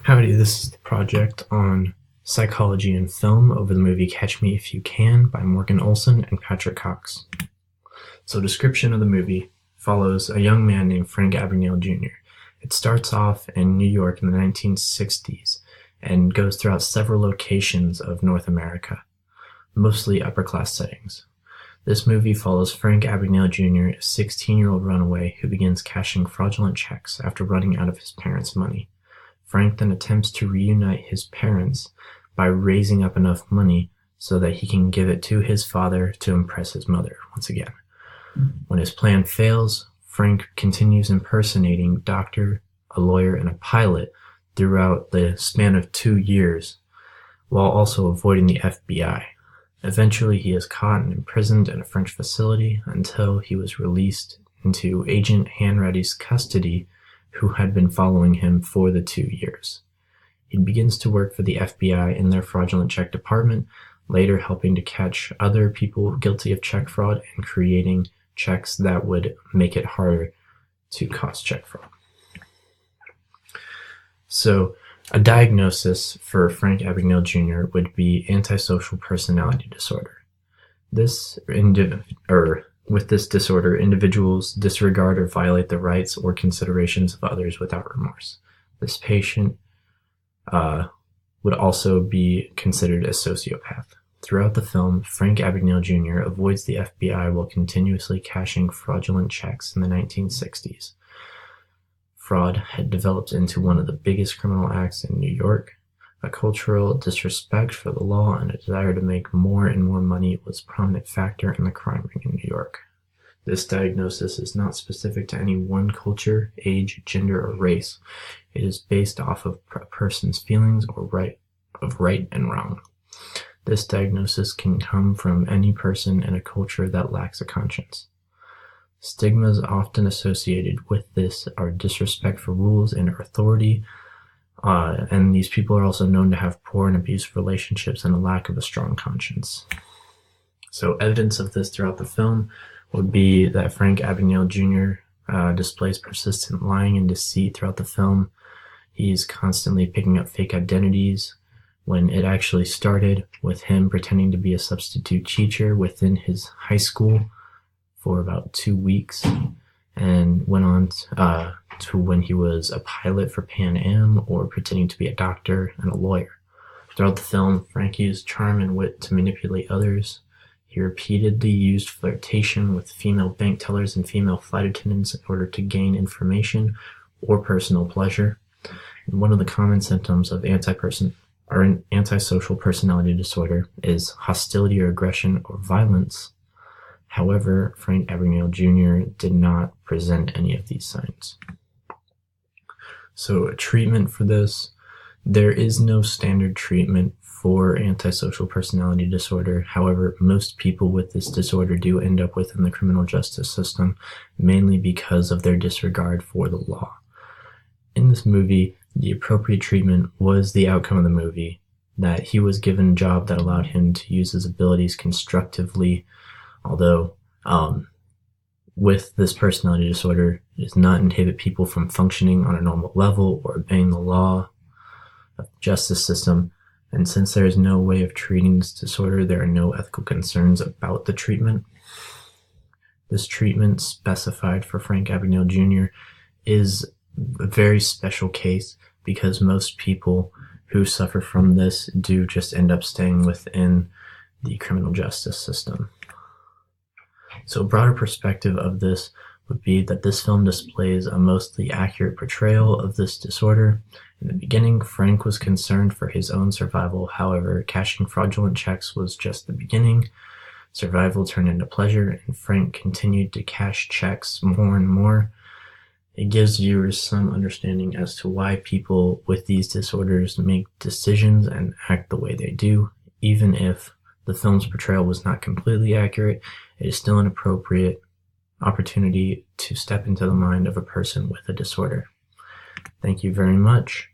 Howdy, this is the project on psychology and film over the movie Catch Me If You Can by Morgan Olson and Patrick Cox. So, description of the movie follows a young man named Frank Abagnale Jr. It starts off in New York in the 1960s and goes throughout several locations of North America, mostly upper-class settings. This movie follows Frank Abagnale Jr., a 16-year-old runaway who begins cashing fraudulent checks after running out of his parents' money. Frank then attempts to reunite his parents by raising up enough money so that he can give it to his father to impress his mother once again. When his plan fails, Frank continues impersonating a doctor, a lawyer, and a pilot throughout the span of 2 years, while also avoiding the FBI. Eventually, he is caught and imprisoned in a French facility until he was released into Agent Hanratty's custody, who had been following him for the 2 years. He begins to work for the FBI in their fraudulent check department, later helping to catch other people guilty of check fraud and creating checks that would make it harder to cause check fraud. So, a diagnosis for Frank Abagnale Jr. would be antisocial personality disorder. With this disorder, individuals disregard or violate the rights or considerations of others without remorse. This patient would also be considered a sociopath. Throughout the film, Frank Abagnale Jr. avoids the FBI while continuously cashing fraudulent checks in the 1960s. Fraud had developed into one of the biggest criminal acts in New York. A cultural disrespect for the law and a desire to make more and more money was a prominent factor in the crime ring in New York. This diagnosis is not specific to any one culture, age, gender, or race. It is based off of a person's feelings of right and wrong. This diagnosis can come from any person in a culture that lacks a conscience. Stigmas often associated with this are disrespect for rules and authority, and these people are also known to have poor and abusive relationships and a lack of a strong conscience. So evidence of this throughout the film would be that Frank Abagnale Jr. Displays persistent lying and deceit throughout the film. He's constantly picking up fake identities, when it actually started with him pretending to be a substitute teacher within his high school for about 2 weeks, and went on to when he was a pilot for Pan Am or pretending to be a doctor and a lawyer. Throughout the film, Frank used charm and wit to manipulate others. He repeatedly used flirtation with female bank tellers and female flight attendants in order to gain information or personal pleasure. And one of the common symptoms of antisocial personality disorder is hostility or aggression or violence. However, Frank Abagnale Jr. did not present any of these signs. So, a treatment for this, there is no standard treatment for antisocial personality disorder. However, most people with this disorder do end up within the criminal justice system, mainly because of their disregard for the law. In this movie, the appropriate treatment was the outcome of the movie, that he was given a job that allowed him to use his abilities constructively, although with this personality disorder, it does not inhibit people from functioning on a normal level or obeying the law of the justice system. And since there is no way of treating this disorder, there are no ethical concerns about the treatment. This treatment specified for Frank Abagnale Jr. is a very special case because most people who suffer from this do just end up staying within the criminal justice system. So a broader perspective of this would be that this film displays a mostly accurate portrayal of this disorder. In the beginning, Frank was concerned for his own survival. However, cashing fraudulent checks was just the beginning. Survival turned into pleasure, and Frank continued to cash checks more and more. It gives viewers some understanding as to why people with these disorders make decisions and act the way they do. Even if the film's portrayal was not completely accurate, it is still an appropriate opportunity to step into the mind of a person with a disorder. Thank you very much.